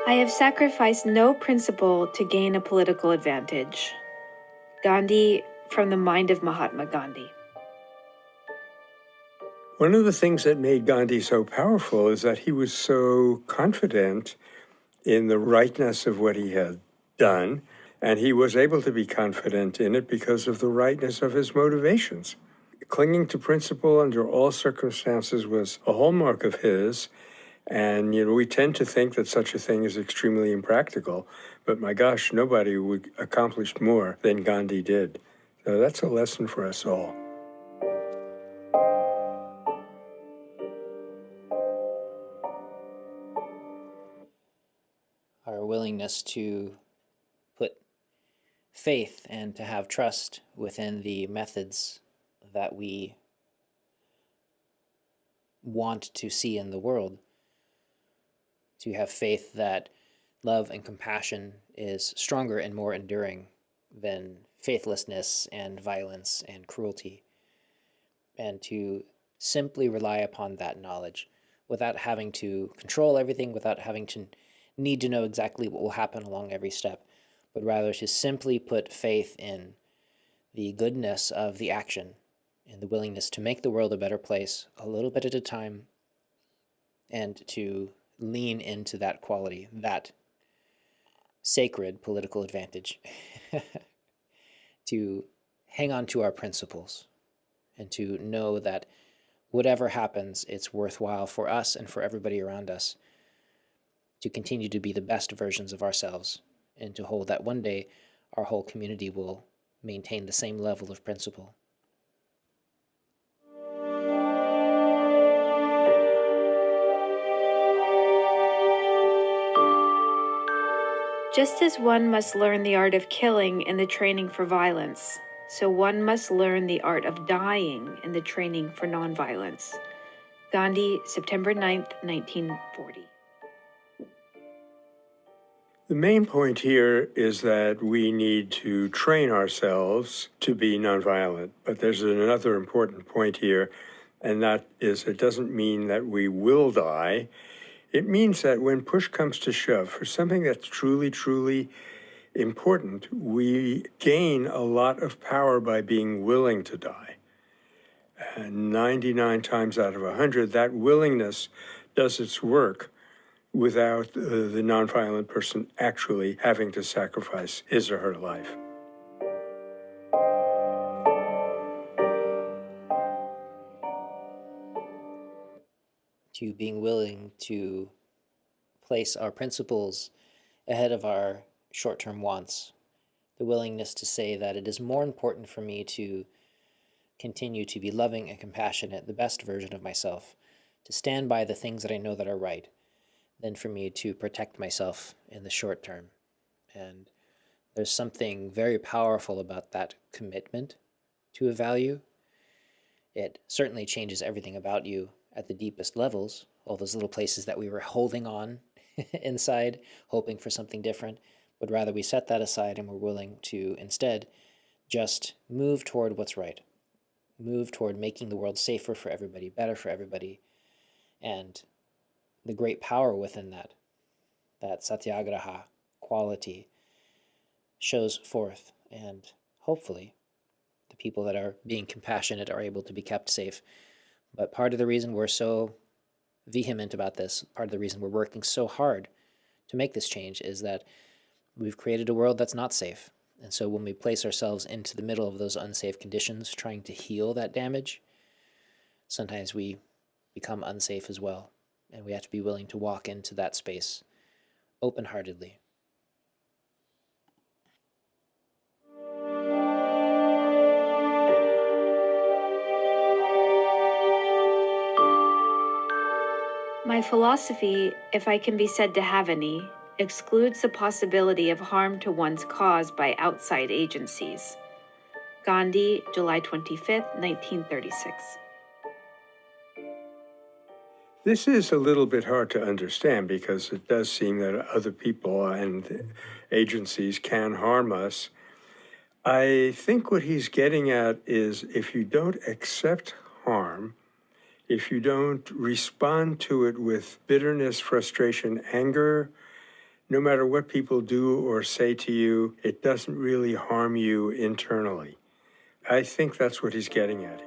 I have sacrificed no principle to gain a political advantage. Gandhi, from the mind of Mahatma Gandhi. One of the things that made Gandhi so powerful is that he was so confident in the rightness of what he had done, and he was able to be confident in it because of the rightness of his motivations. Clinging to principle under all circumstances was a hallmark of his, and we tend to think that such a thing is extremely impractical, but my gosh, nobody would accomplish more than Gandhi did. So that's a lesson for us all. Our willingness to put faith and to have trust within the methods that we want to see in the world, to have faith that love and compassion is stronger and more enduring than faithlessness and violence and cruelty, and to simply rely upon that knowledge without having to control everything, without having to need to know exactly what will happen along every step, but rather to simply put faith in the goodness of the action and the willingness to make the world a better place a little bit at a time, and to lean into that quality, that sacred political advantage, to hang on to our principles and to know that whatever happens, it's worthwhile for us and for everybody around us to continue to be the best versions of ourselves, and to hold that one day our whole community will maintain the same level of principle. Just as one must learn the art of killing in the training for violence, so one must learn the art of dying in the training for nonviolence. Gandhi, September 9th, 1940. The main point here is that we need to train ourselves to be nonviolent. But there's another important point here, and that is it doesn't mean that we will die. It means that when push comes to shove, for something that's truly, truly important, we gain a lot of power by being willing to die. And 99 times out of 100, that willingness does its work without the nonviolent person actually having to sacrifice his or her life. To being willing to place our principles ahead of our short-term wants, the willingness to say that it is more important for me to continue to be loving and compassionate, the best version of myself, to stand by the things that I know that are right, than for me to protect myself in the short term. And there's something very powerful about that commitment to a value. It certainly changes everything about you at the deepest levels, all those little places that we were holding on inside, hoping for something different, but rather we set that aside and we're willing to instead just move toward what's right, move toward making the world safer for everybody, better for everybody, and the great power within that satyagraha quality shows forth, and hopefully the people that are being compassionate are able to be kept safe. But part of the reason we're so vehement about this, part of the reason we're working so hard to make this change, is that we've created a world that's not safe. And so when we place ourselves into the middle of those unsafe conditions, trying to heal that damage, sometimes we become unsafe as well. And we have to be willing to walk into that space open-heartedly. My philosophy, if I can be said to have any, excludes the possibility of harm to one's cause by outside agencies. Gandhi, July 25th, 1936. This is a little bit hard to understand because it does seem that other people and agencies can harm us. I think what he's getting at is if you don't accept harm, if you don't respond to it with bitterness, frustration, anger, no matter what people do or say to you, it doesn't really harm you internally. I think that's what he's getting at here.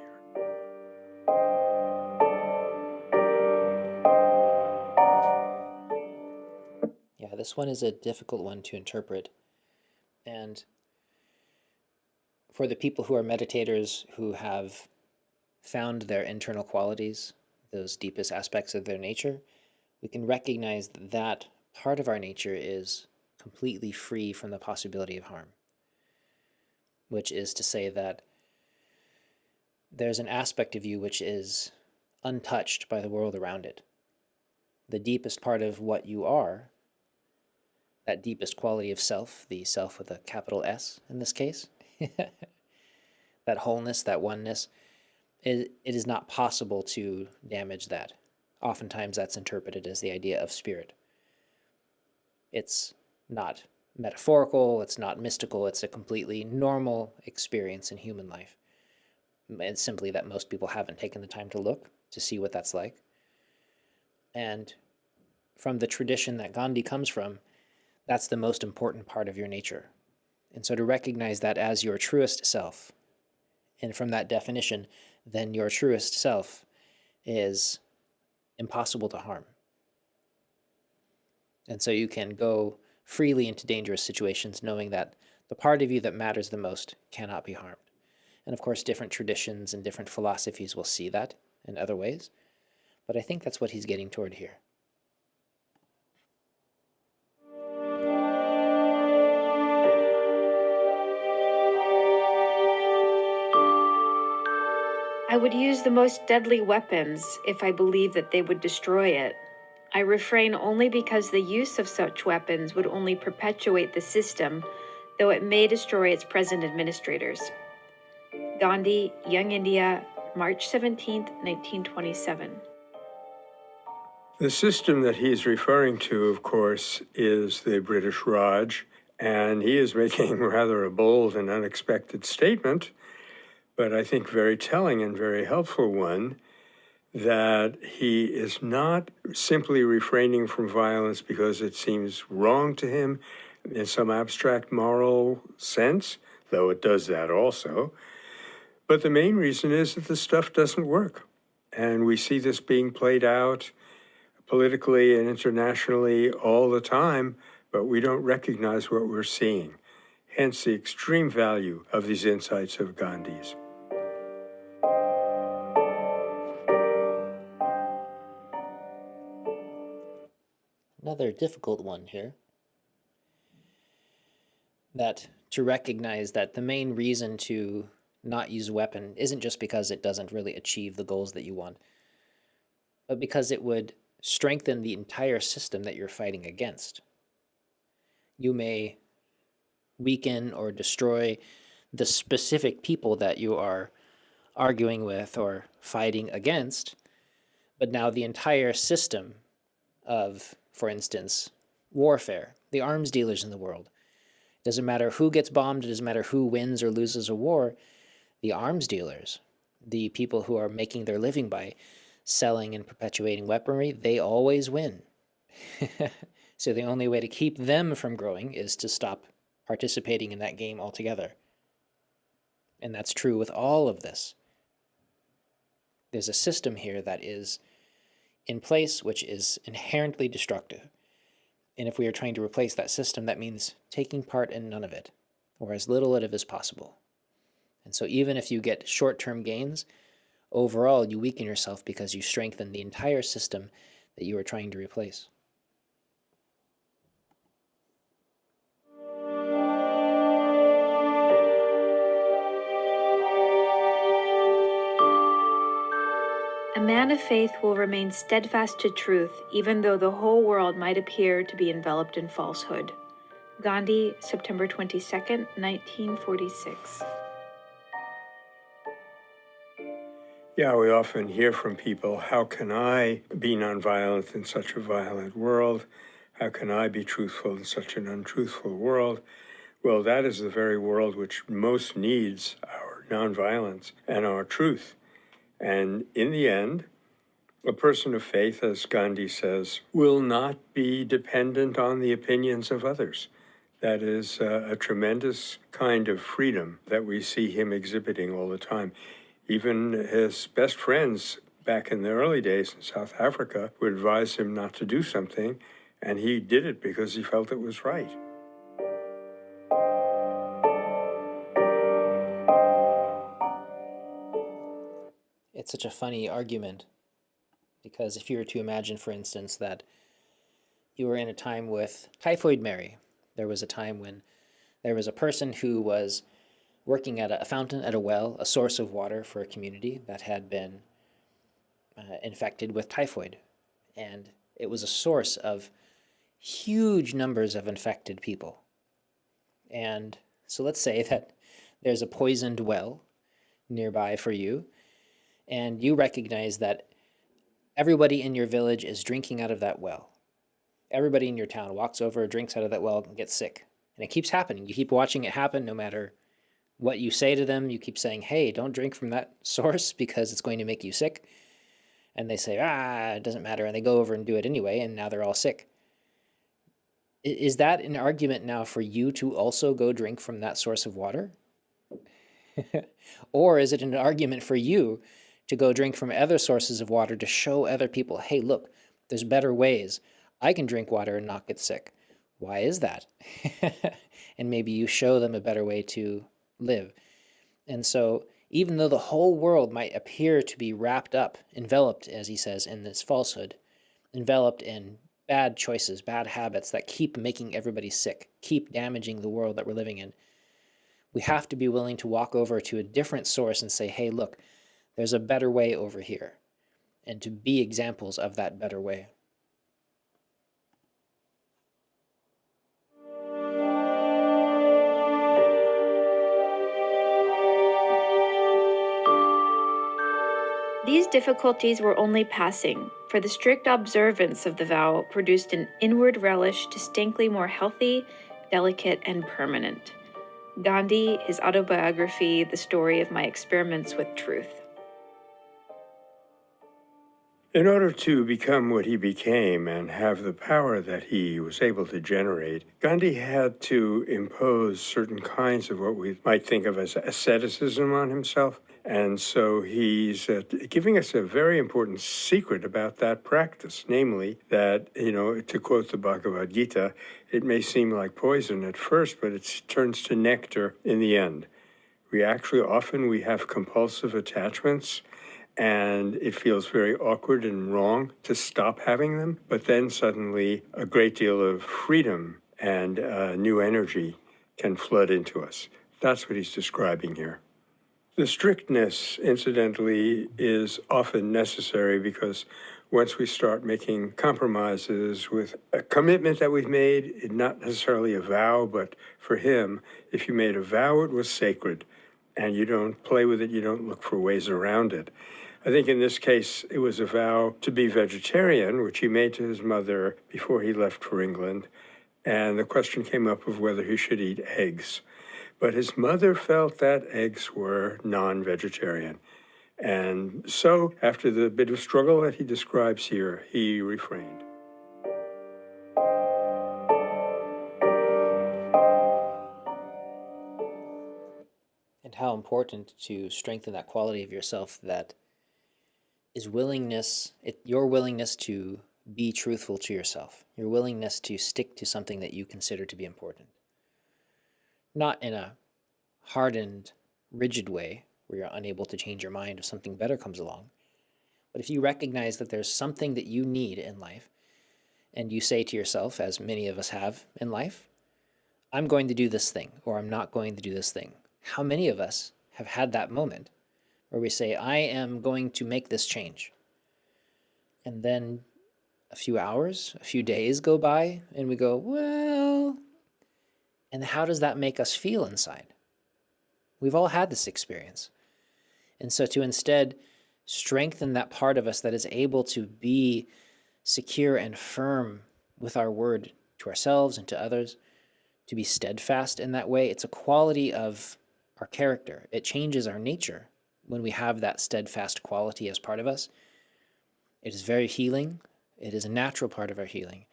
Yeah, this one is a difficult one to interpret. And for the people who are meditators who have found their internal qualities, those deepest aspects of their nature, we can recognize that that part of our nature is completely free from the possibility of harm, which is to say that there's an aspect of you which is untouched by the world around it. The deepest part of what you are, that deepest quality of self, the self with a capital S in this case, that wholeness, that oneness, it is not possible to damage that. Oftentimes that's interpreted as the idea of spirit. It's not metaphorical, it's not mystical, it's a completely normal experience in human life. It's simply that most people haven't taken the time to look to see what that's like. And from the tradition that Gandhi comes from, that's the most important part of your nature. And so to recognize that as your truest self, and from that definition, then your truest self is impossible to harm. And so you can go freely into dangerous situations knowing that the part of you that matters the most cannot be harmed. And of course, different traditions and different philosophies will see that in other ways. But I think that's what he's getting toward here. I would use the most deadly weapons if I believed that they would destroy it. I refrain only because the use of such weapons would only perpetuate the system, though it may destroy its present administrators. Gandhi, Young India, March 17, 1927. The system that he's referring to, of course, is the British Raj, and he is making rather a bold and unexpected statement, but I think very telling and very helpful one, that he is not simply refraining from violence because it seems wrong to him in some abstract moral sense, though it does that also. But the main reason is that the stuff doesn't work. And we see this being played out politically and internationally all the time, but we don't recognize what we're seeing. Hence the extreme value of these insights of Gandhi's. Another difficult one here. That to recognize that the main reason to not use a weapon isn't just because it doesn't really achieve the goals that you want, but because it would strengthen the entire system that you're fighting against. You may weaken or destroy the specific people that you are arguing with or fighting against, but now the entire system of, for instance, warfare, the arms dealers in the world. It doesn't matter who gets bombed, it doesn't matter who wins or loses a war. The arms dealers, the people who are making their living by selling and perpetuating weaponry, they always win. So the only way to keep them from growing is to stop participating in that game altogether. And that's true with all of this. There's a system here that is in place which is inherently destructive. And if we are trying to replace that system, that means taking part in none of it, or as little of it as possible. And so even if you get short-term gains, overall you weaken yourself because you strengthen the entire system that you are trying to replace. A man of faith will remain steadfast to truth, even though the whole world might appear to be enveloped in falsehood. Gandhi, September 22nd, 1946. Yeah, we often hear from people, how can I be nonviolent in such a violent world? How can I be truthful in such an untruthful world? Well, that is the very world which most needs our nonviolence and our truth. And in the end, A person of faith, as Gandhi says, will not be dependent on the opinions of others. That is a tremendous kind of freedom that we see him exhibiting all the time. Even his best friends back in the early days in South Africa would advise him not to do something, and he did it because he felt it was right. It's such a funny argument, because if you were to imagine, for instance, that you were in a time with Typhoid Mary, there was a time when there was a person who was working at a fountain, at a well, a source of water for a community that had been infected with typhoid. And it was a source of huge numbers of infected people. And so let's say that there's a poisoned well nearby for you, and you recognize that everybody in your village is drinking out of that well. Everybody in your town walks over, drinks out of that well, and gets sick. And it keeps happening. You keep watching it happen no matter what you say to them. You keep saying, hey, don't drink from that source because it's going to make you sick. And they say, it doesn't matter. And they go over and do it anyway, and now they're all sick. Is that an argument now for you to also go drink from that source of water? Or is it an argument for you to go drink from other sources of water to show other people, hey, look, there's better ways. I can drink water and not get sick. Why is that? And maybe you show them a better way to live. And so even though the whole world might appear to be wrapped up, enveloped, as he says, in this falsehood, enveloped in bad choices, bad habits that keep making everybody sick, keep damaging the world that we're living in, we have to be willing to walk over to a different source and say, hey, look, there's a better way over here, and to be examples of that better way. These difficulties were only passing, for the strict observance of the vow produced an inward relish distinctly more healthy, delicate, and permanent. Gandhi, his autobiography, The Story of My Experiments with Truth. In order to become what he became and have the power that he was able to generate, Gandhi had to impose certain kinds of what we might think of as asceticism on himself. And so he's giving us a very important secret about that practice, namely that, to quote the Bhagavad Gita, it may seem like poison at first, but it turns to nectar in the end. We have compulsive attachments, and it feels very awkward and wrong to stop having them, but then suddenly a great deal of freedom and new energy can flood into us. That's what he's describing here. The strictness, incidentally, is often necessary because once we start making compromises with a commitment that we've made, not necessarily a vow, but for him, if you made a vow, it was sacred, and you don't play with it, you don't look for ways around it. I think in this case, it was a vow to be vegetarian, which he made to his mother before he left for England, and the question came up of whether he should eat eggs. But his mother felt that eggs were non-vegetarian. And so, after the bit of struggle that he describes here, he refrained. And how important to strengthen that quality of yourself that is your willingness to be truthful to yourself, your willingness to stick to something that you consider to be important. Not in a hardened, rigid way where you're unable to change your mind if something better comes along. But if you recognize that there's something that you need in life, and you say to yourself, as many of us have in life, I'm going to do this thing, or I'm not going to do this thing. How many of us have had that moment where we say, I am going to make this change? And then a few hours, a few days go by, and we go, well, and how does that make us feel inside? We've all had this experience. And so to instead strengthen that part of us that is able to be secure and firm with our word to ourselves and to others, to be steadfast in that way, it's a quality of our character. It changes our nature when we have that steadfast quality as part of us. It is very healing. It is a natural part of our healing.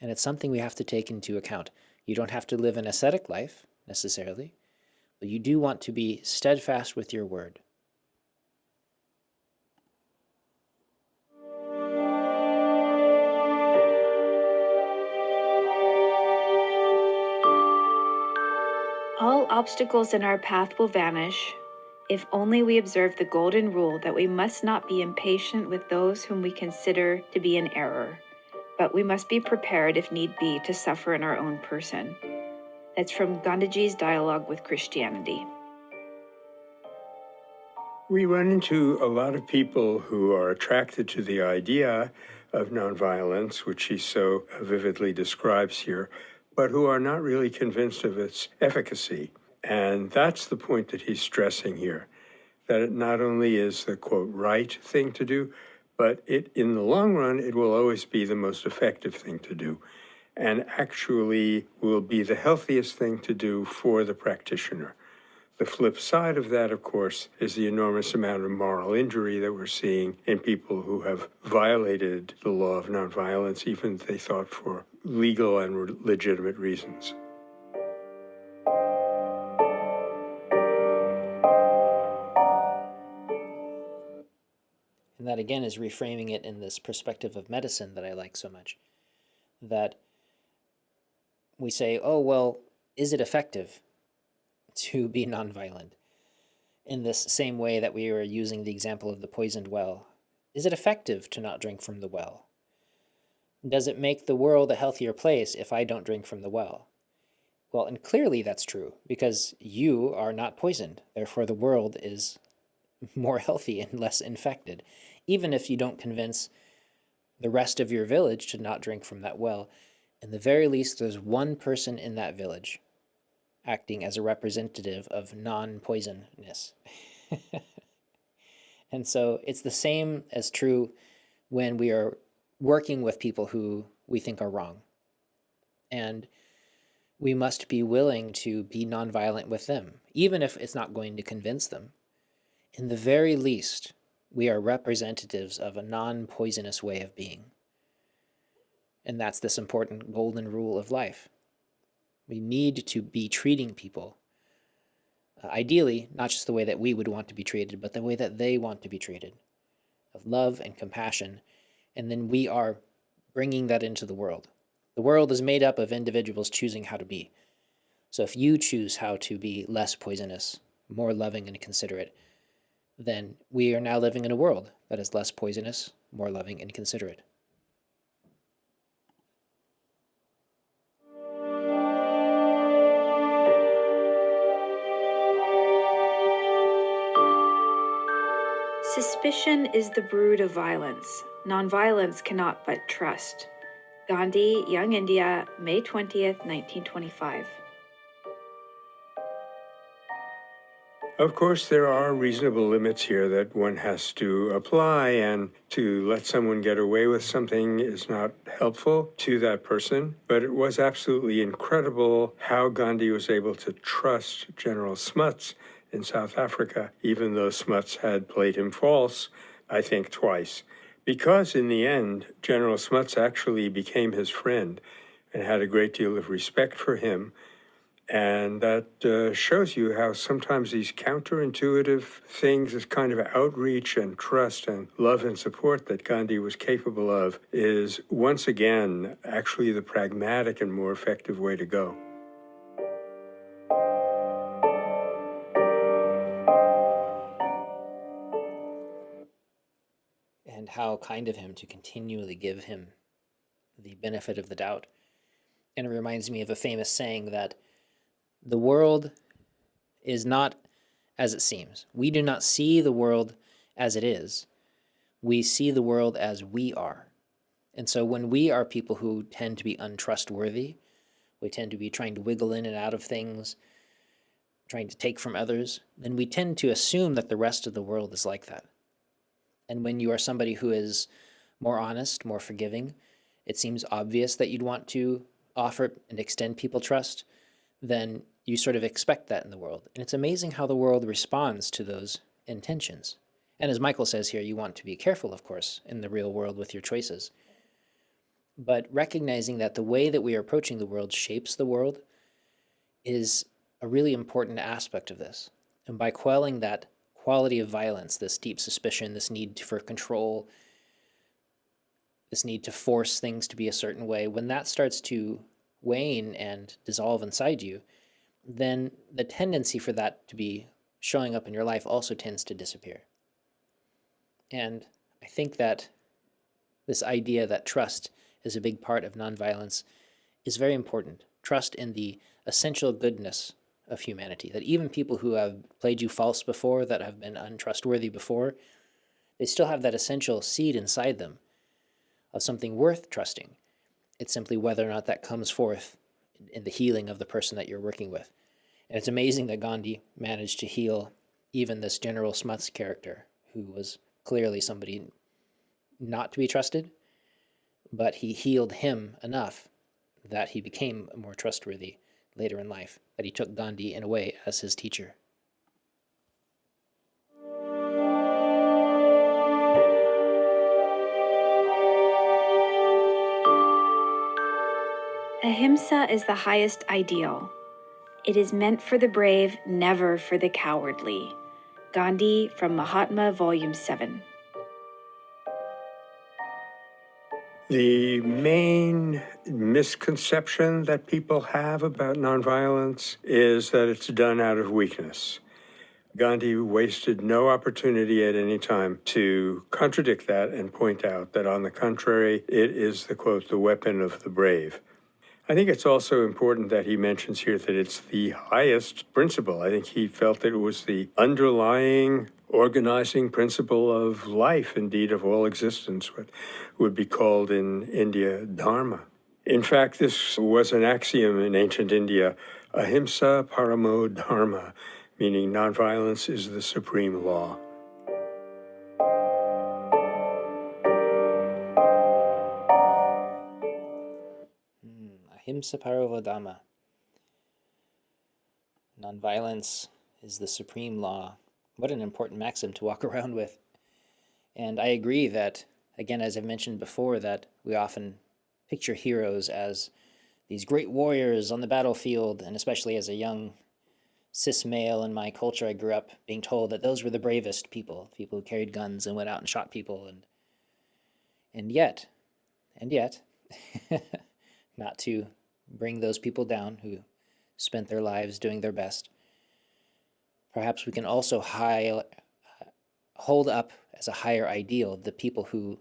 And it's something we have to take into account. You don't have to live an ascetic life, necessarily, but you do want to be steadfast with your word. All obstacles in our path will vanish if only we observe the golden rule that we must not be impatient with those whom we consider to be in error, but we must be prepared, if need be, to suffer in our own person. That's from Gandhiji's Dialogue with Christianity. We run into a lot of people who are attracted to the idea of nonviolence, which he so vividly describes here, but who are not really convinced of its efficacy. And that's the point that he's stressing here, that it not only is the, quote, right thing to do, but in the long run, it will always be the most effective thing to do, and actually will be the healthiest thing to do for the practitioner. The flip side of that, of course, is the enormous amount of moral injury that we're seeing in people who have violated the law of nonviolence, even if they thought for legal and legitimate reasons. And that, again, is reframing it in this perspective of medicine that I like so much. That we say, oh, well, is it effective to be nonviolent? In this same way that we were using the example of the poisoned well. Is it effective to not drink from the well? Does it make the world a healthier place if I don't drink from the well? Well, and clearly that's true, because you are not poisoned. Therefore, the world is more healthy and less infected. Even if you don't convince the rest of your village to not drink from that well, in the very least, there's one person in that village acting as a representative of non-poisonness. And so it's the same as true when we are working with people who we think are wrong. And we must be willing to be nonviolent with them, even if it's not going to convince them. In the very least, we are representatives of a non-poisonous way of being. And that's this important golden rule of life. We need to be treating people, ideally, not just the way that we would want to be treated, but the way that they want to be treated, of love and compassion. And then we are bringing that into the world. The world is made up of individuals choosing how to be. So if you choose how to be less poisonous, more loving and considerate, then we are now living in a world that is less poisonous, more loving and considerate. Suspicion is the brood of violence. Nonviolence cannot but trust. Gandhi, Young India, May 20th, 1925. Of course, there are reasonable limits here that one has to apply, and to let someone get away with something is not helpful to that person. But it was absolutely incredible how Gandhi was able to trust General Smuts in South Africa, even though Smuts had played him false, I think twice. Because in the end, General Smuts actually became his friend and had a great deal of respect for him. And that shows you how sometimes these counterintuitive things, this kind of outreach and trust and love and support that Gandhi was capable of, is once again actually the pragmatic and more effective way to go. And how kind of him to continually give him the benefit of the doubt. And it reminds me of a famous saying that the world is not as it seems. We do not see the world as it is. We see the world as we are. And so when we are people who tend to be untrustworthy, we tend to be trying to wiggle in and out of things, trying to take from others, then we tend to assume that the rest of the world is like that. And when you are somebody who is more honest, more forgiving, it seems obvious that you'd want to offer and extend people trust, then you sort of expect that in the world. And it's amazing how the world responds to those intentions. And as Michael says here, you want to be careful, of course, in the real world with your choices. But recognizing that the way that we are approaching the world shapes the world is a really important aspect of this. And by quelling that quality of violence, this deep suspicion, this need for control, this need to force things to be a certain way, when that starts to wane and dissolve inside you, then the tendency for that to be showing up in your life also tends to disappear. And I think that this idea that trust is a big part of nonviolence is very important. Trust in the essential goodness of humanity, that even people who have played you false before, that have been untrustworthy before, they still have that essential seed inside them of something worth trusting. It's simply whether or not that comes forth in the healing of the person that you're working with. And it's amazing that Gandhi managed to heal even this General Smuts character, who was clearly somebody not to be trusted, but he healed him enough that he became more trustworthy later in life, that he took Gandhi in a way as his teacher. Ahimsa is the highest ideal. It is meant for the brave, never for the cowardly. Gandhi from Mahatma, Volume 7. The main misconception that people have about nonviolence is that it's done out of weakness. Gandhi wasted no opportunity at any time to contradict that and point out that, on the contrary, it is the, quote, the weapon of the brave. I think it's also important that he mentions here that it's the highest principle. I think he felt that it was the underlying organizing principle of life, indeed of all existence, what would be called in India dharma. In fact, this was an axiom in ancient India, ahimsa paramo dharma, meaning nonviolence is the supreme law. Ahimsa paramo dharma. Nonviolence is the supreme law. What an important maxim to walk around with. And I agree that, again, as I've mentioned before, that we often picture heroes as these great warriors on the battlefield, and especially as a young cis male in my culture, I grew up being told that those were the bravest people who carried guns and went out and shot people. And yet, not to bring those people down who spent their lives doing their best, perhaps we can also hold up as a higher ideal the people who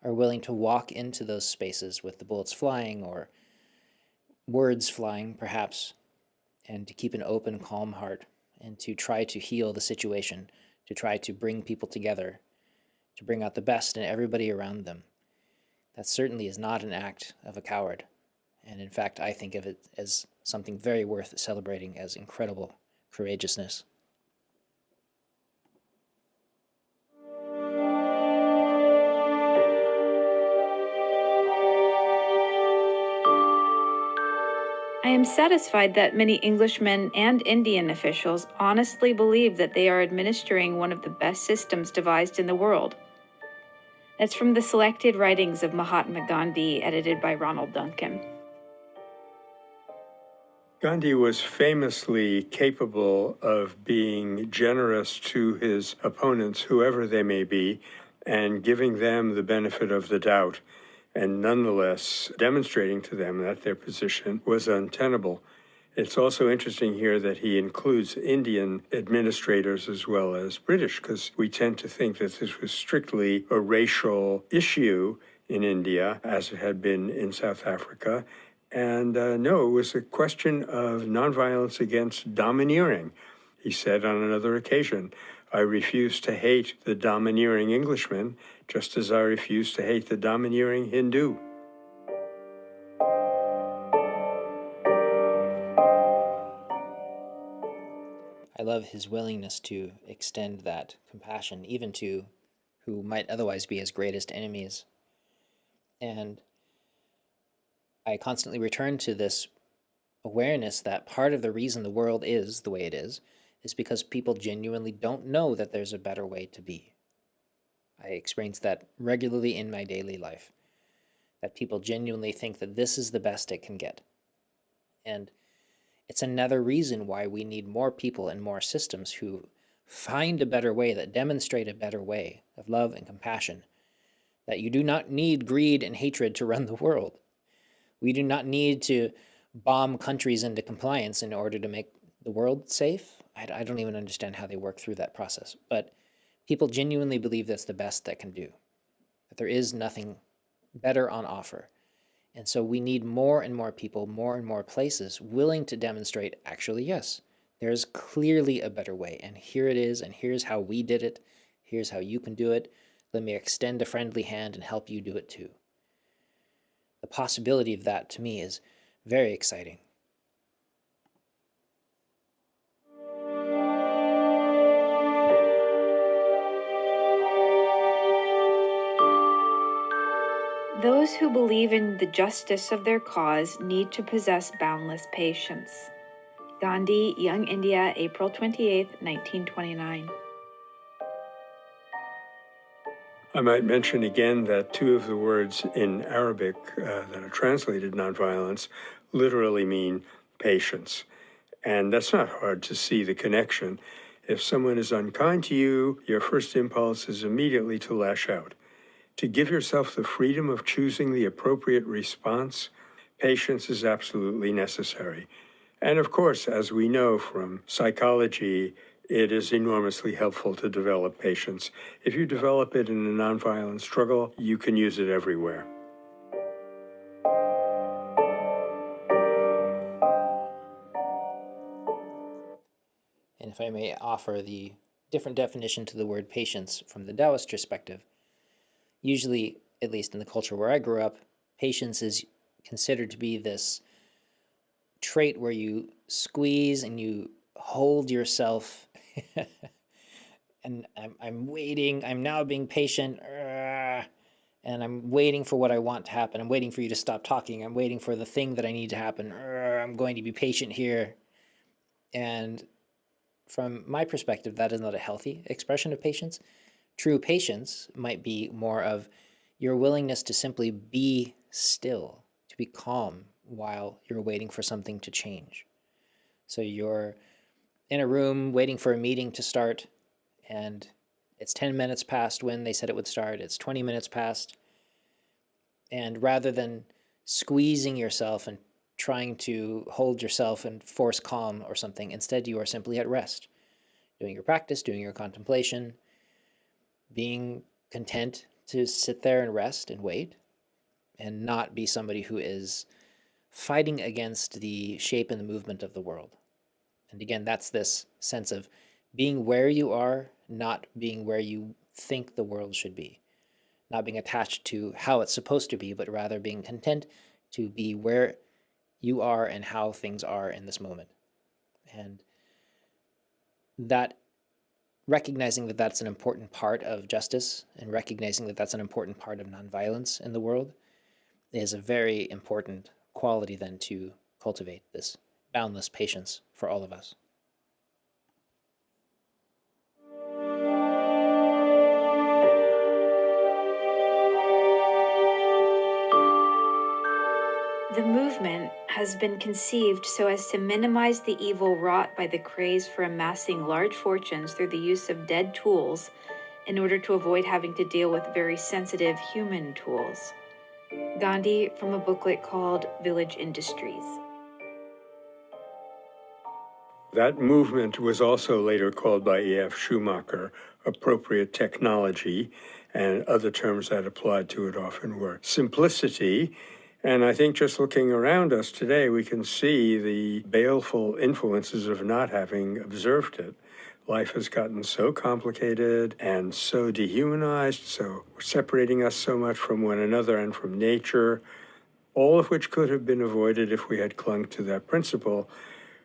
are willing to walk into those spaces with the bullets flying or words flying, perhaps, and to keep an open, calm heart and to try to heal the situation, to try to bring people together, to bring out the best in everybody around them. That certainly is not an act of a coward. And in fact, I think of it as something very worth celebrating as incredible courageousness. I am satisfied that many Englishmen and Indian officials honestly believe that they are administering one of the best systems devised in the world. That's from the Selected Writings of Mahatma Gandhi, edited by Ronald Duncan. Gandhi was famously capable of being generous to his opponents, whoever they may be, and giving them the benefit of the doubt, and nonetheless demonstrating to them that their position was untenable. It's also interesting here that he includes Indian administrators as well as British, because we tend to think that this was strictly a racial issue in India, as it had been in South Africa. And no, it was a question of nonviolence against domineering. He said on another occasion, I refuse to hate the domineering Englishman, just as I refuse to hate the domineering Hindu. I love his willingness to extend that compassion even to who might otherwise be his greatest enemies. And I constantly return to this awareness that part of the reason the world is the way it is is because people genuinely don't know that there's a better way to be. I experience that regularly in my daily life, that people genuinely think that this is the best it can get. And it's another reason why we need more people and more systems who find a better way, that demonstrate a better way of love and compassion, that you do not need greed and hatred to run the world. We do not need to bomb countries into compliance in order to make the world safe. I don't even understand how they work through that process. But people genuinely believe that's the best that can do, that there is nothing better on offer. And so we need more and more people, more and more places willing to demonstrate, actually, yes, there's clearly a better way. And here it is, and here's how we did it. Here's how you can do it. Let me extend a friendly hand and help you do it too. The possibility of that, to me, is very exciting. Those who believe in the justice of their cause need to possess boundless patience. Gandhi, Young India, April 28, 1929. I might mention again that two of the words in Arabic that are translated nonviolence literally mean patience. And that's not hard to see the connection. If someone is unkind to you, your first impulse is immediately to lash out. To give yourself the freedom of choosing the appropriate response, patience is absolutely necessary. And of course, as we know from psychology, it is enormously helpful to develop patience. If you develop it in a nonviolent struggle, you can use it everywhere. And if I may offer the different definition to the word patience from the Taoist perspective, usually, at least in the culture where I grew up, patience is considered to be this trait where you squeeze and you hold yourself and I'm waiting, I'm now being patient, and I'm waiting for what I want to happen. I'm waiting for you to stop talking. I'm waiting for the thing that I need to happen. I'm going to be patient here. And from my perspective, that is not a healthy expression of patience. True patience might be more of your willingness to simply be still, to be calm while you're waiting for something to change. So you're in a room waiting for a meeting to start, and it's 10 minutes past when they said it would start. It's 20 minutes past. And rather than squeezing yourself and trying to hold yourself and force calm or something, instead you are simply at rest, doing your practice, doing your contemplation, being content to sit there and rest and wait, and not be somebody who is fighting against the shape and the movement of the world. And again, that's this sense of being where you are, not being where you think the world should be, not being attached to how it's supposed to be, but rather being content to be where you are and how things are in this moment. And that recognizing that that's an important part of justice and recognizing that that's an important part of nonviolence in the world is a very important quality then to cultivate this boundless patience for all of us. The movement has been conceived so as to minimize the evil wrought by the craze for amassing large fortunes through the use of dead tools in order to avoid having to deal with very sensitive human tools. Gandhi, from a booklet called Village Industries. That movement was also later called by E.F. Schumacher appropriate technology, and other terms that applied to it often were simplicity. And I think just looking around us today, we can see the baleful influences of not having observed it. Life has gotten so complicated and so dehumanized, so separating us so much from one another and from nature, all of which could have been avoided if we had clung to that principle,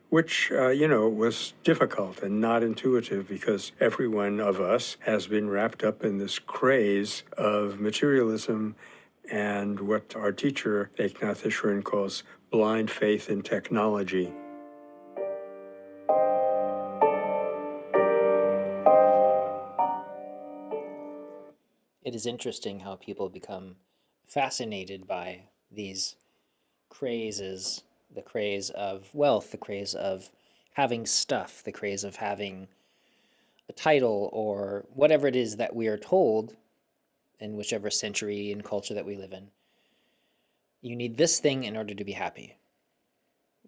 which, was difficult and not intuitive because every one of us has been wrapped up in this craze of materialism and what our teacher, Eknath Easwaran, calls blind faith in technology. It is interesting how people become fascinated by these crazes, the craze of wealth, the craze of having stuff, the craze of having a title, or whatever it is that we are told in whichever century and culture that we live in. You need this thing in order to be happy.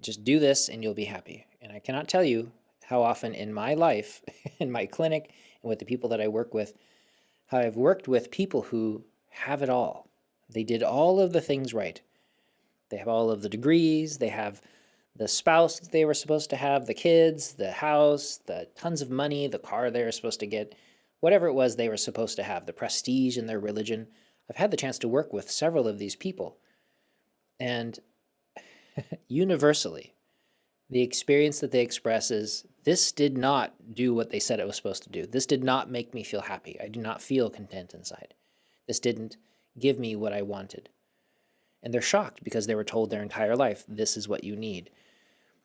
Just do this and you'll be happy. And I cannot tell you how often in my life, in my clinic, and with the people that I work with, how I've worked with people who have it all. They did all of the things right. They have all of the degrees, they have the spouse that they were supposed to have, the kids, the house, the tons of money, the car they were supposed to get, whatever it was they were supposed to have, the prestige in their religion. I've had the chance to work with several of these people. And universally, the experience that they express is, this did not do what they said it was supposed to do. This did not make me feel happy. I do not feel content inside. This didn't give me what I wanted. And they're shocked because they were told their entire life, this is what you need.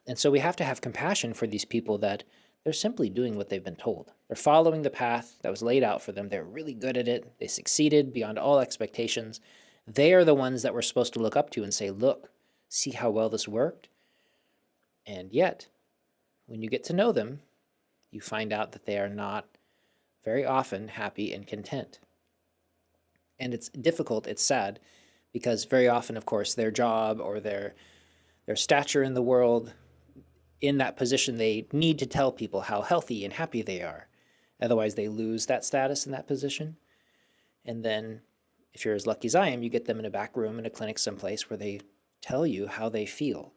And so we have to have compassion for these people that they're simply doing what they've been told. They're following the path that was laid out for them. They're really good at it. They succeeded beyond all expectations. They are the ones that we're supposed to look up to and say, look, see how well this worked? And yet, when you get to know them, you find out that they are not very often happy and content. And it's difficult, it's sad, because very often, of course, their job or their stature in the world, in that position, they need to tell people how healthy and happy they are. Otherwise, they lose that status in that position. And then, if you're as lucky as I am, you get them in a back room in a clinic someplace where they tell you how they feel.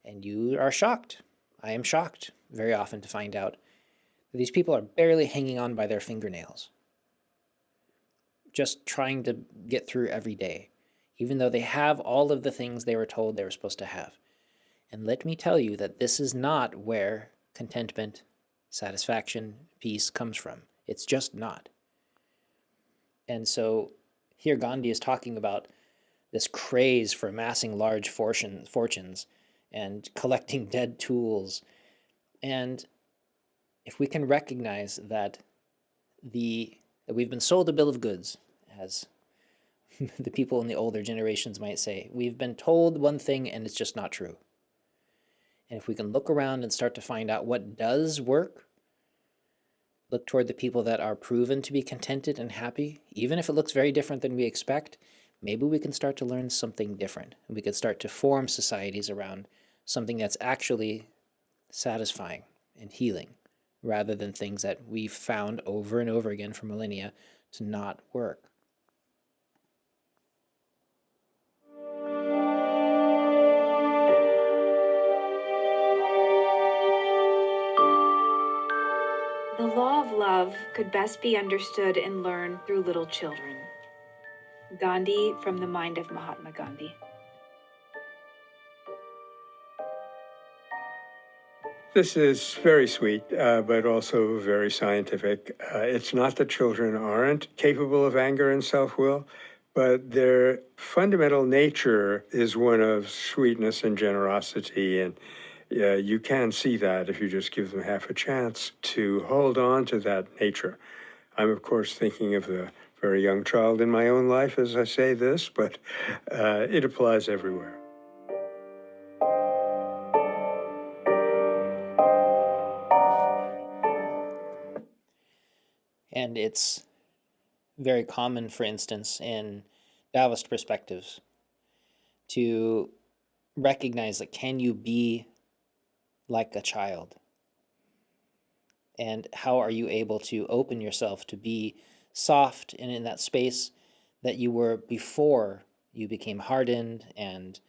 And you are shocked. I am shocked very often to find out that these people are barely hanging on by their fingernails, just trying to get through every day, even though they have all of the things they were told they were supposed to have. And let me tell you that this is not where contentment, satisfaction, peace comes from. It's just not. And so here Gandhi is talking about this craze for amassing large fortunes and collecting dead tools. And if we can recognize that we've been sold a bill of goods, as the people in the older generations might say, we've been told one thing and it's just not true. And if we can look around and start to find out what does work, look toward the people that are proven to be contented and happy, even if it looks very different than we expect, maybe we can start to learn something different. And we can start to form societies around something that's actually satisfying and healing, rather than things that we've found over and over again for millennia to not work. The law of love could best be understood and learned through little children. Gandhi from the mind of Mahatma Gandhi. This is very sweet, but also very scientific. It's not that children aren't capable of anger and self-will, but their fundamental nature is one of sweetness and generosity, and you can see that if you just give them half a chance to hold on to that nature. I'm, of course, thinking of the very young child in my own life as I say this, but it applies everywhere. And it's very common, for instance, in Taoist perspectives, to recognize that can you be like a child? And how are you able to open yourself to be soft and in that space that you were before you became hardened and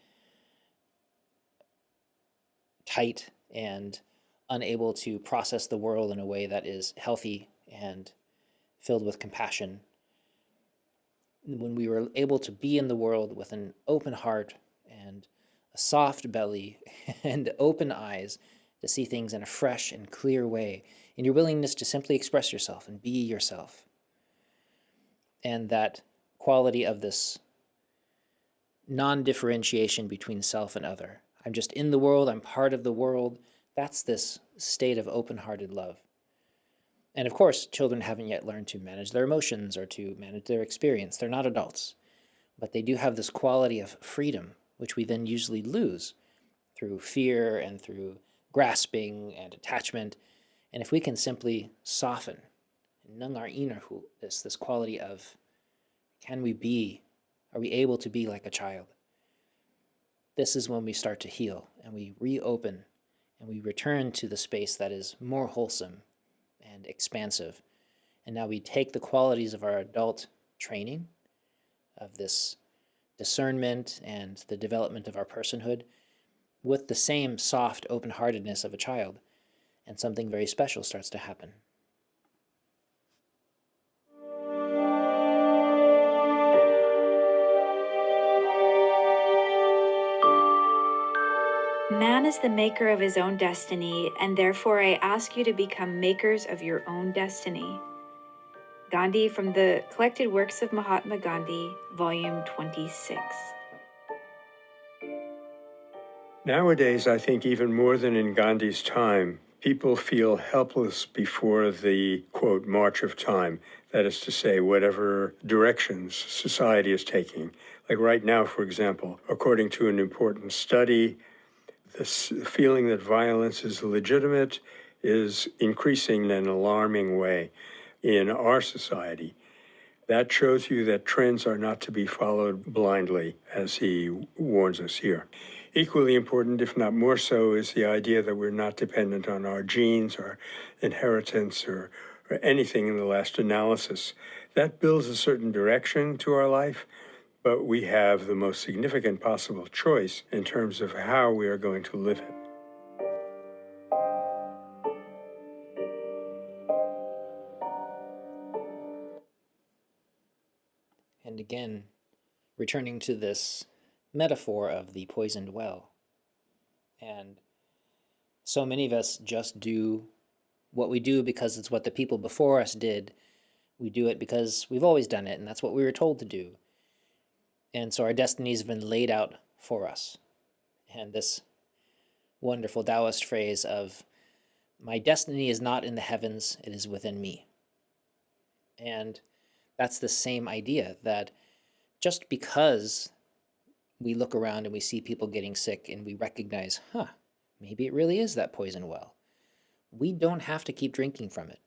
tight and unable to process the world in a way that is healthy and filled with compassion. When we were able to be in the world with an open heart and a soft belly and open eyes to see things in a fresh and clear way, and your willingness to simply express yourself and be yourself. And that quality of this non-differentiation between self and other. I'm just in the world, I'm part of the world. That's this state of open-hearted love. And of course, children haven't yet learned to manage their emotions or to manage their experience. They're not adults, but they do have this quality of freedom, which we then usually lose through fear and through grasping and attachment. And if we can simply soften, this quality of, are we able to be like a child? This is when we start to heal and we reopen and we return to the space that is more wholesome and expansive. And now we take the qualities of our adult training, of this discernment and the development of our personhood, with the same soft open-heartedness of a child, and something very special starts to happen. Man is the maker of his own destiny, and therefore I ask you to become makers of your own destiny. Gandhi from the Collected Works of Mahatma Gandhi, Volume 26. Nowadays, I think even more than in Gandhi's time, people feel helpless before the, quote, march of time. That is to say, whatever directions society is taking. Like right now, for example, according to an important study, this feeling that violence is legitimate is increasing in an alarming way in our society. That shows you that trends are not to be followed blindly, as he warns us here. Equally important, if not more so, is the idea that we're not dependent on our genes or inheritance or anything in the last analysis. That builds a certain direction to our life, but we have the most significant possible choice in terms of how we are going to live it. And again, returning to this metaphor of the poisoned well. And so many of us just do what we do because it's what the people before us did. We do it because we've always done it, and that's what we were told to do. And so our destinies have been laid out for us. And this wonderful Taoist phrase of, my destiny is not in the heavens, it is within me. And that's the same idea, that just because we look around and we see people getting sick and we recognize, maybe it really is that poison well, we don't have to keep drinking from it.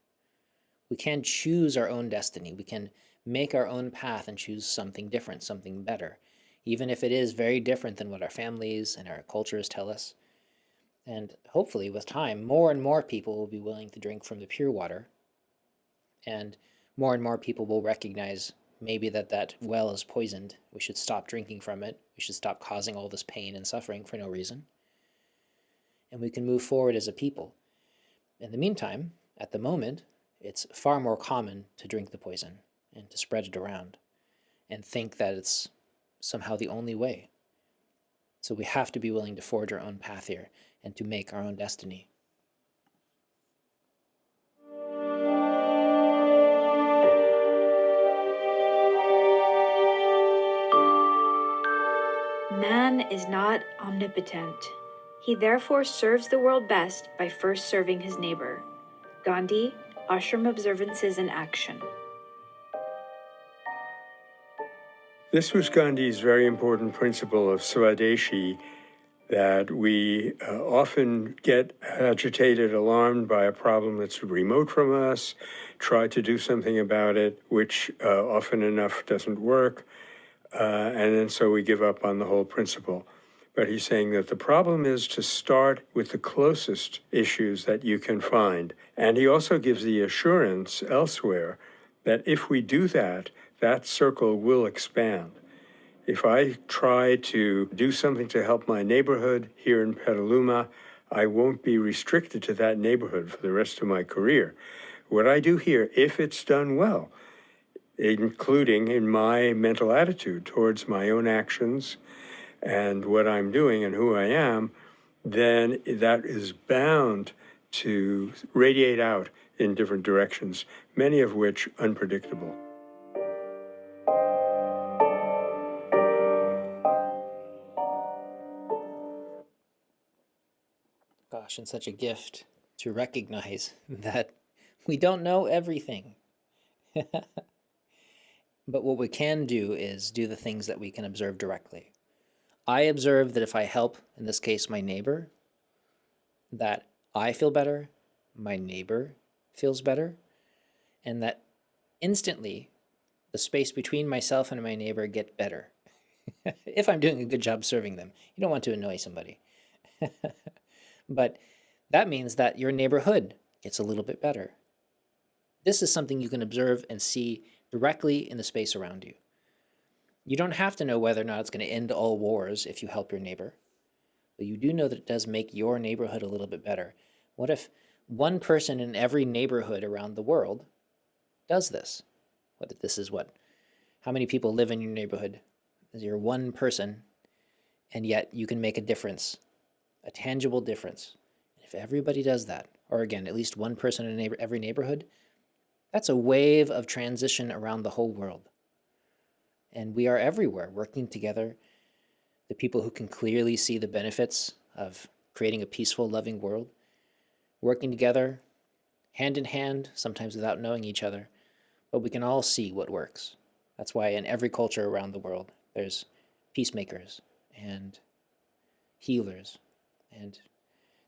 We can choose our own destiny. We can make our own path and choose something different, something better, even if it is very different than what our families and our cultures tell us. And hopefully with time, more and more people will be willing to drink from the pure water, and more people will recognize maybe that well is poisoned. We should stop drinking from it. We should stop causing all this pain and suffering for no reason. And we can move forward as a people. In the meantime, at the moment, it's far more common to drink the poison and to spread it around and think that it's somehow the only way. So we have to be willing to forge our own path here and to make our own destiny. Man is not omnipotent. He therefore serves the world best by first serving his neighbor. Gandhi, Ashram Observances in Action. This was Gandhi's very important principle of Swadeshi, that we often get agitated, alarmed by a problem that's remote from us, try to do something about it, which often enough doesn't work, and then so we give up on the whole principle. But he's saying that the problem is to start with the closest issues that you can find. And he also gives the assurance elsewhere that if we do that, that circle will expand. If I try to do something to help my neighborhood here in Petaluma, I won't be restricted to that neighborhood for the rest of my career. What I do here, if it's done well, including in my mental attitude towards my own actions and what I'm doing and who I am, then that is bound to radiate out in different directions, many of which unpredictable. Gosh, and such a gift to recognize that We don't know everything. But what we can do is do the things that we can observe directly. I observe that if I help, in this case, my neighbor, that I feel better, my neighbor feels better, and that instantly the space between myself and my neighbor get better. If I'm doing a good job serving them. You don't want to annoy somebody. But that means that your neighborhood gets a little bit better. This is something you can observe and see directly in the space around you. You don't have to know whether or not it's going to end all wars if you help your neighbor, but you do know that it does make your neighborhood a little bit better. What if one person in every neighborhood around the world does this? How many people live in your neighborhood? You're one person, and yet you can make a difference, a tangible difference. If everybody does that, or again, at least one person in every neighborhood, that's a wave of transition around the whole world. And we are everywhere working together. The people who can clearly see the benefits of creating a peaceful, loving world, working together, hand in hand, sometimes without knowing each other, but we can all see what works. That's why in every culture around the world, there's peacemakers and healers and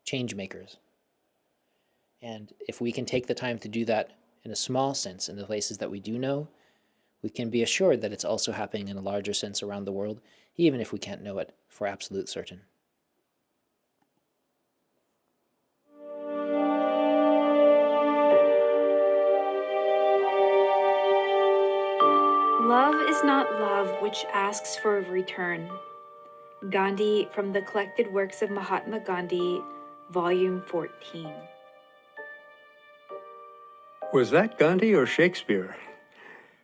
change makers. And if we can take the time to do that in a small sense in the places that we do know, we can be assured that it's also happening in a larger sense around the world, even if we can't know it for absolute certain. Love is not love which asks for a return. Gandhi from the Collected Works of Mahatma Gandhi, Volume 14. Was that Gandhi or Shakespeare?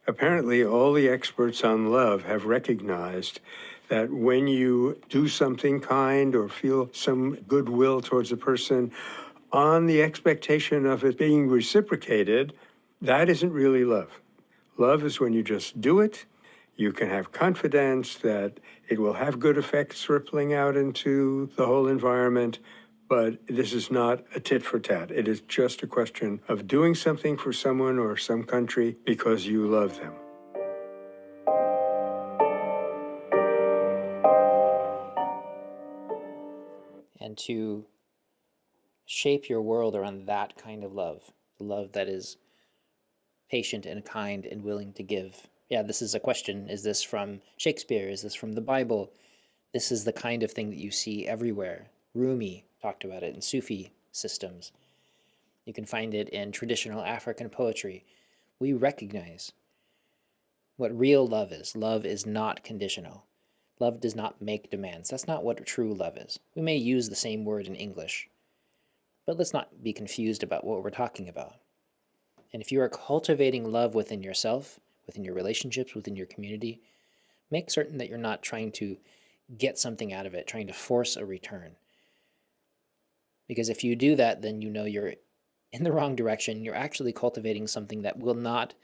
Apparently, all the experts on love have recognized that when you do something kind or feel some goodwill towards a person on the expectation of it being reciprocated, that isn't really love. Love is when you just do it. You can have confidence that it will have good effects rippling out into the whole environment, but this is not a tit for tat. It is just a question of doing something for someone or some country because you love them. And to shape your world around that kind of love, the love that is patient and kind and willing to give. Yeah, this is a question. Is this from Shakespeare? Is this from the Bible? This is the kind of thing that you see everywhere. Rumi talked about it in Sufi systems. You can find it in traditional African poetry. We recognize what real love is. Love is not conditional. Love does not make demands. That's not what true love is. We may use the same word in English, but let's not be confused about what we're talking about. And if you are cultivating love within yourself, within your relationships, within your community, make certain that you're not trying to get something out of it, trying to force a return. Because if you do that, then you know you're in the wrong direction. You're actually cultivating something that will not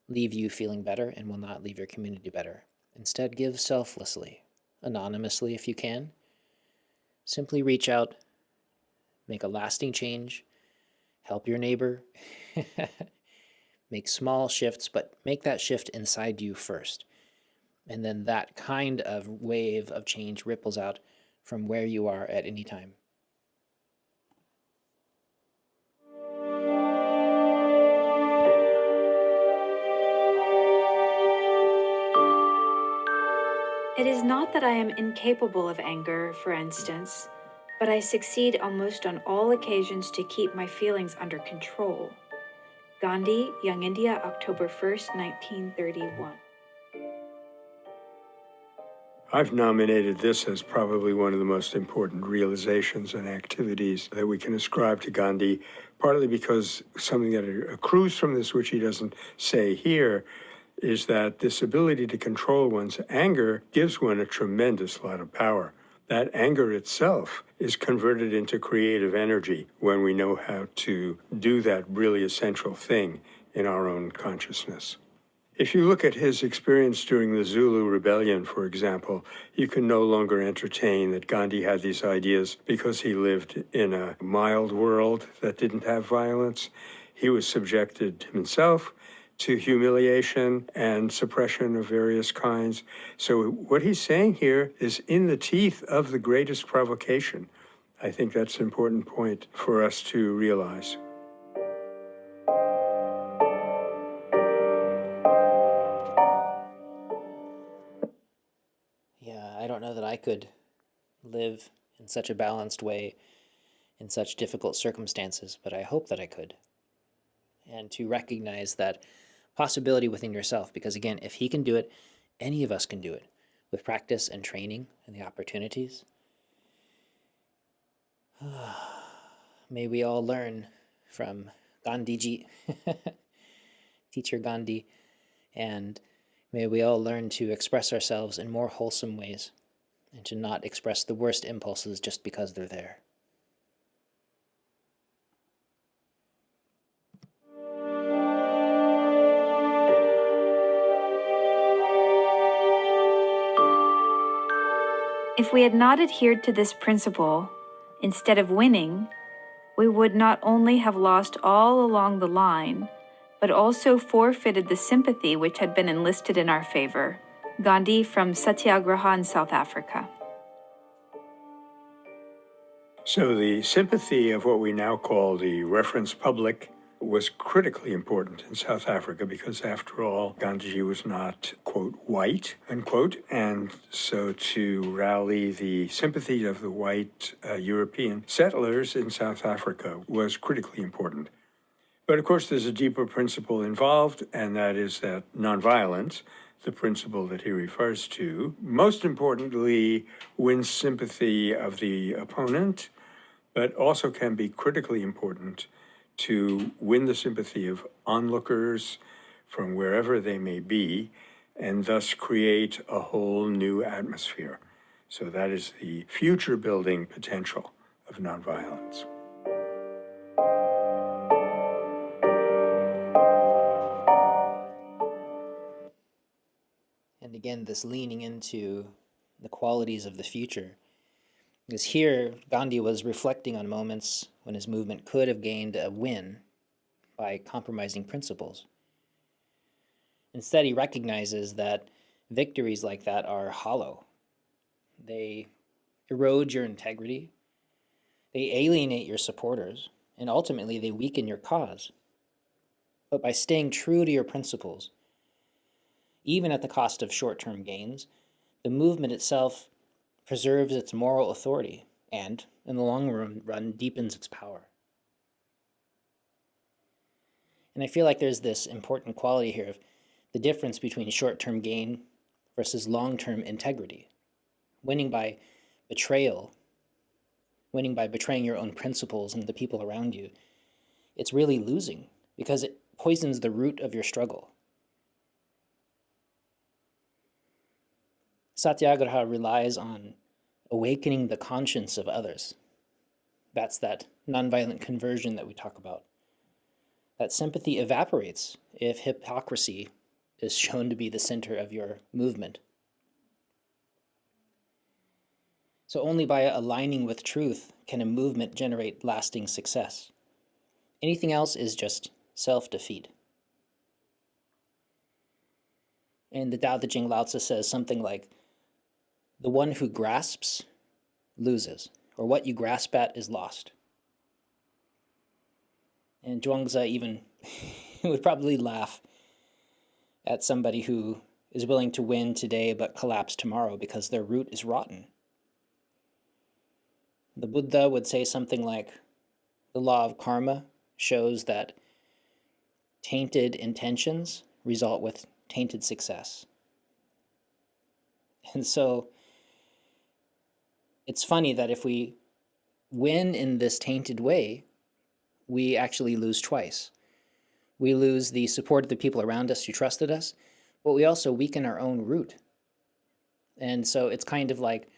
leave you feeling better and will not leave your community better. Instead, give selflessly, anonymously if you can. Simply reach out, make a lasting change, help your neighbor, make small shifts, but make that shift inside you first. And then that kind of wave of change ripples out from where you are at any time. It is not that I am incapable of anger, for instance, but I succeed almost on all occasions to keep my feelings under control. Gandhi, Young India, October 1st, 1931. I've nominated this as probably one of the most important realizations and activities that we can ascribe to Gandhi, partly because something that accrues from this, which he doesn't say here, is that this ability to control one's anger gives one a tremendous lot of power. That anger itself is converted into creative energy when we know how to do that really essential thing in our own consciousness. If you look at his experience during the Zulu rebellion, for example, you can no longer entertain that Gandhi had these ideas because he lived in a mild world that didn't have violence. he was subjected himself to humiliation and suppression of various kinds. So what he's saying here is in the teeth of the greatest provocation. I think that's an important point for us to realize. Yeah, I don't know that I could live in such a balanced way in such difficult circumstances, but I hope that I could. And to recognize that possibility within yourself, because again, if he can do it, any of us can do it with practice and training and the opportunities. May we all learn from Gandhiji, teacher Gandhi, and may we all learn to express ourselves in more wholesome ways and to not express the worst impulses just because they're there. If we had not adhered to this principle, instead of winning, we would not only have lost all along the line, but also forfeited the sympathy which had been enlisted in our favor. Gandhi from Satyagraha in South Africa. So the sympathy of what we now call the reference public was critically important in South Africa because, after all, Gandhiji was not, quote, white, unquote, and so to rally the sympathy of the white European settlers in South Africa was critically important. But of course, there's a deeper principle involved, and that is that nonviolence, the principle that he refers to, most importantly, wins sympathy of the opponent, but also can be critically important to win the sympathy of onlookers from wherever they may be, and thus create a whole new atmosphere. So that is the future building potential of nonviolence. And again, this leaning into the qualities of the future. Because here, Gandhi was reflecting on moments when his movement could have gained a win by compromising principles. Instead, he recognizes that victories like that are hollow. They erode your integrity, they alienate your supporters, and ultimately they weaken your cause. But by staying true to your principles, even at the cost of short-term gains, the movement itself preserves its moral authority and, in the long run, deepens its power. And I feel like there's this important quality here of the difference between short-term gain versus long-term integrity. Winning by betrayal, winning by betraying your own principles and the people around you, it's really losing because it poisons the root of your struggle. Satyagraha relies on awakening the conscience of others. That's that nonviolent conversion that we talk about. That sympathy evaporates if hypocrisy is shown to be the center of your movement. So only by aligning with truth can a movement generate lasting success. Anything else is just self-defeat. And the Tao Te Ching Lao Tzu says something like, the one who grasps loses, or what you grasp at is lost. And Zhuangzi even would probably laugh at somebody who is willing to win today but collapse tomorrow because their root is rotten. The Buddha would say something like, the law of karma shows that tainted intentions result with tainted success. And so it's funny that if we win in this tainted way, we actually lose twice. We lose the support of the people around us who trusted us, but we also weaken our own root. And so it's kind of like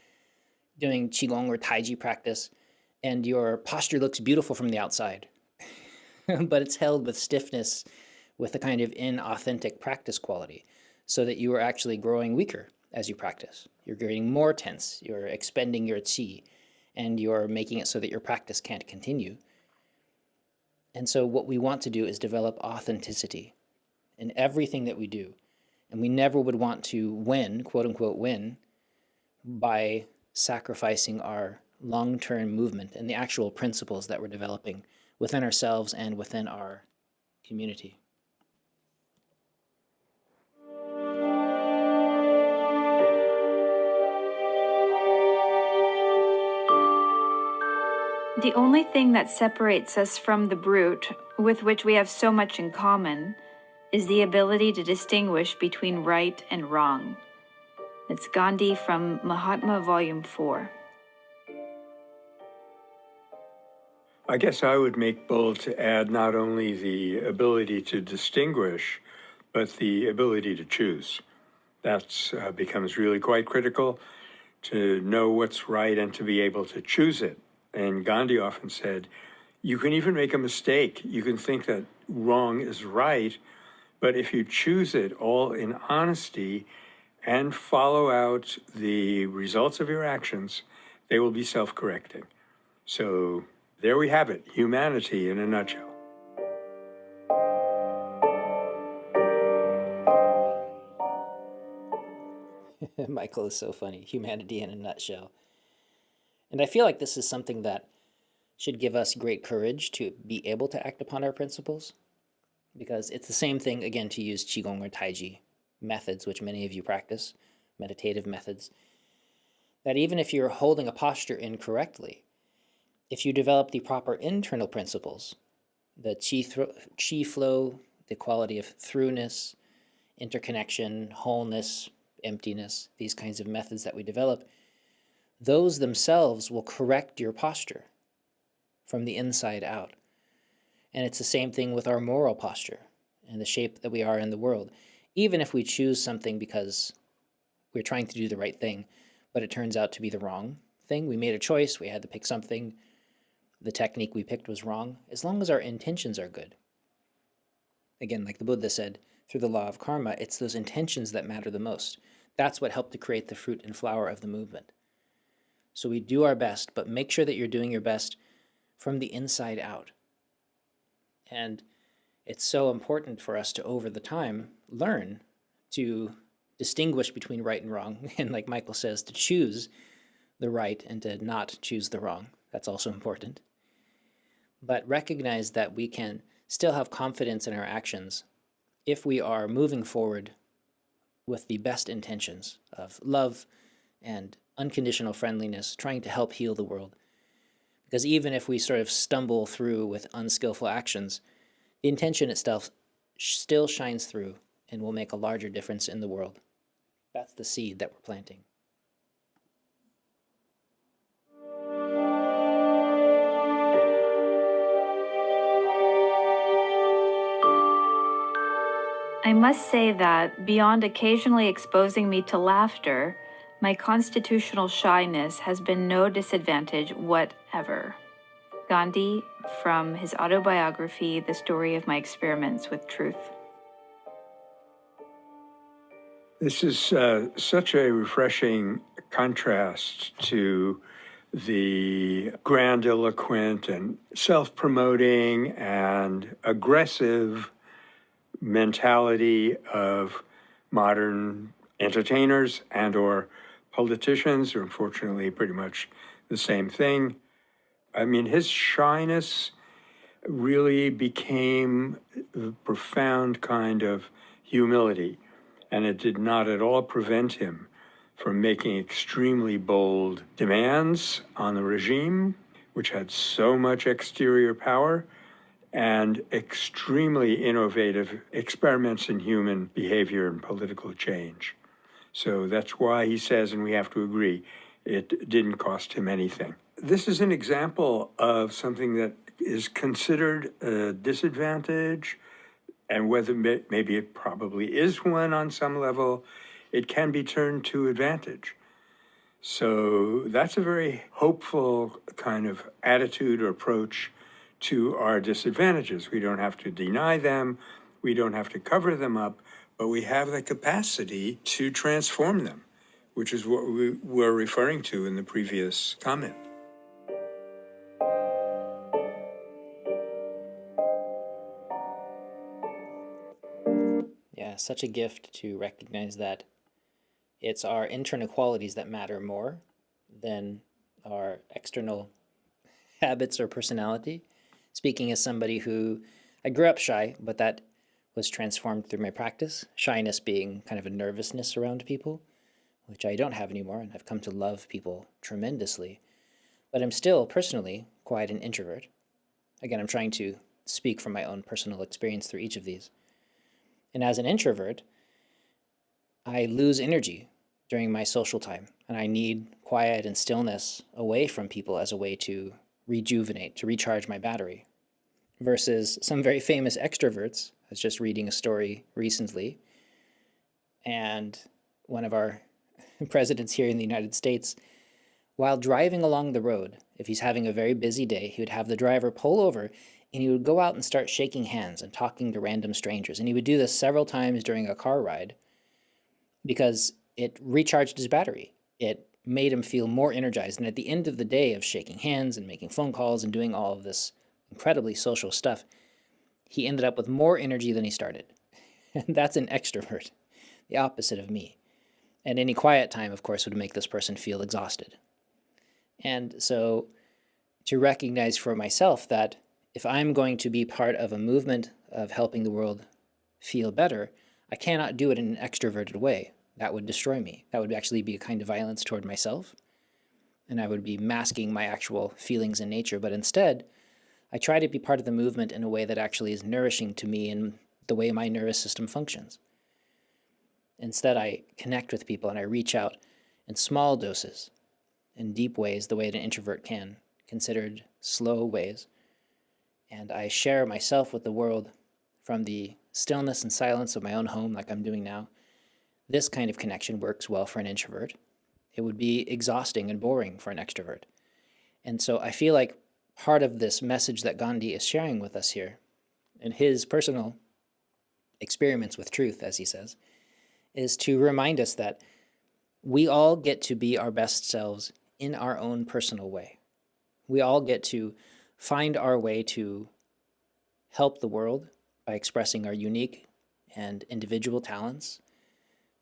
doing Qigong or Taiji practice, and your posture looks beautiful from the outside, but it's held with stiffness, with a kind of inauthentic practice quality, so that you are actually growing weaker as you practice. You're getting more tense, you're expending your qi, and you're making it so that your practice can't continue. And so what we want to do is develop authenticity in everything that we do. And we never would want to win, quote unquote, win, by sacrificing our long-term movement and the actual principles that we're developing within ourselves and within our community. The only thing that separates us from the brute, with which we have so much in common, is the ability to distinguish between right and wrong. It's Gandhi from Mahatma, Volume 4. I guess I would make bold to add not only the ability to distinguish, but the ability to choose. That becomes really quite critical, to know what's right and to be able to choose it. And Gandhi often said, you can even make a mistake. You can think that wrong is right, but if you choose it all in honesty and follow out the results of your actions, they will be self-correcting. So there we have it, humanity in a nutshell. Michael is so funny. Humanity in a nutshell. And I feel like this is something that should give us great courage to be able to act upon our principles, because it's the same thing, again, to use Qigong or Taiji methods, which many of you practice, meditative methods, that even if you're holding a posture incorrectly, if you develop the proper internal principles, the qi flow, the quality of throughness, interconnection, wholeness, emptiness, these kinds of methods that we develop, those themselves will correct your posture from the inside out. And it's the same thing with our moral posture and the shape that we are in the world. Even if we choose something because we're trying to do the right thing, but it turns out to be the wrong thing, we made a choice, we had to pick something, the technique we picked was wrong, as long as our intentions are good. Again, like the Buddha said, through the law of karma, it's those intentions that matter the most. That's what helped to create the fruit and flower of the movement. So we do our best, but make sure that you're doing your best from the inside out. And it's so important for us to, over the time, learn to distinguish between right and wrong. And like Michael says, to choose the right and to not choose the wrong. That's also important. But recognize that we can still have confidence in our actions if we are moving forward with the best intentions of love and unconditional friendliness, trying to help heal the world. Because even if we sort of stumble through with unskillful actions, the intention itself still shines through and will make a larger difference in the world. That's the seed that we're planting. I must say that, beyond occasionally exposing me to laughter, my constitutional shyness has been no disadvantage whatever. Gandhi, from his autobiography, The Story of My Experiments with Truth. This is such a refreshing contrast to the grandiloquent and self-promoting and aggressive mentality of modern entertainers and or politicians, or unfortunately pretty much the same thing. I mean, his shyness really became a profound kind of humility, and it did not at all prevent him from making extremely bold demands on the regime, which had so much exterior power, and extremely innovative experiments in human behavior and political change. So that's why he says, and we have to agree, it didn't cost him anything. This is an example of something that is considered a disadvantage, and whether maybe it probably is one on some level, it can be turned to advantage. So that's a very hopeful kind of attitude or approach to our disadvantages. We don't have to deny them, we don't have to cover them up, but we have the capacity to transform them, which is what we were referring to in the previous comment. Yeah, such a gift to recognize that it's our internal qualities that matter more than our external habits or personality. Speaking as somebody who I grew up shy, but that was transformed through my practice. Shyness being kind of a nervousness around people, which I don't have anymore, and I've come to love people tremendously. But I'm still personally quite an introvert. Again, I'm trying to speak from my own personal experience through each of these. And as an introvert, I lose energy during my social time, and I need quiet and stillness away from people as a way to rejuvenate, to recharge my battery. Versus some very famous extroverts. I was just reading a story recently, and one of our presidents here in the United States, while driving along the road, if he's having a very busy day, he would have the driver pull over and he would go out and start shaking hands and talking to random strangers. And he would do this several times during a car ride because it recharged his battery. It made him feel more energized. And at the end of the day of shaking hands and making phone calls and doing all of this incredibly social stuff, he ended up with more energy than he started. And that's an extrovert, the opposite of me. And any quiet time, of course, would make this person feel exhausted. And so to recognize for myself that if I'm going to be part of a movement of helping the world feel better, I cannot do it in an extroverted way. That would destroy me. That would actually be a kind of violence toward myself. And I would be masking my actual feelings in nature. But instead, I try to be part of the movement in a way that actually is nourishing to me in the way my nervous system functions. Instead, I connect with people and I reach out in small doses, in deep ways, the way an introvert can, considered slow ways. And I share myself with the world from the stillness and silence of my own home, like I'm doing now. This kind of connection works well for an introvert. It would be exhausting and boring for an extrovert. And so I feel like part of this message that Gandhi is sharing with us here, and his personal experiments with truth, as he says, is to remind us that we all get to be our best selves in our own personal way. We all get to find our way to help the world by expressing our unique and individual talents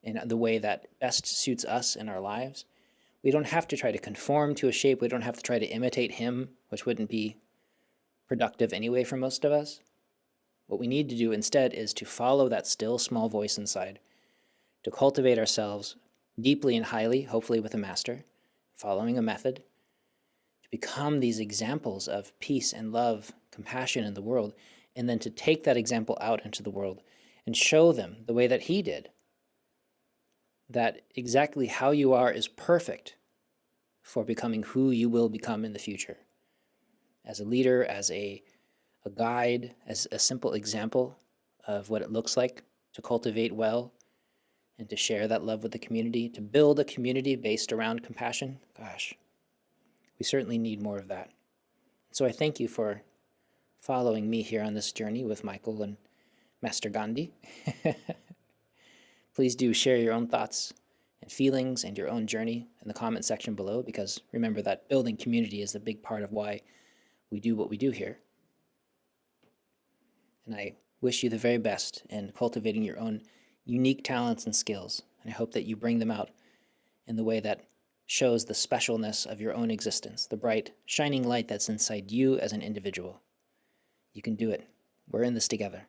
in the way that best suits us in our lives. We don't have to try to conform to a shape. We don't have to try to imitate him, which wouldn't be productive anyway for most of us. What we need to do instead is to follow that still small voice inside, to cultivate ourselves deeply and highly, hopefully with a master, following a method, to become these examples of peace and love, compassion in the world, and then to take that example out into the world and show them the way that he did, that exactly how you are is perfect for becoming who you will become in the future. As a leader, as a guide, as a simple example of what it looks like to cultivate well and to share that love with the community, to build a community based around compassion. Gosh, we certainly need more of that. So I thank you for following me here on this journey with Michael and Master Gandhi. Please do share your own thoughts and feelings and your own journey in the comment section below, because remember that building community is a big part of why we do what we do here. And I wish you the very best in cultivating your own unique talents and skills. And I hope that you bring them out in the way that shows the specialness of your own existence, the bright, shining light that's inside you as an individual. You can do it. We're in this together.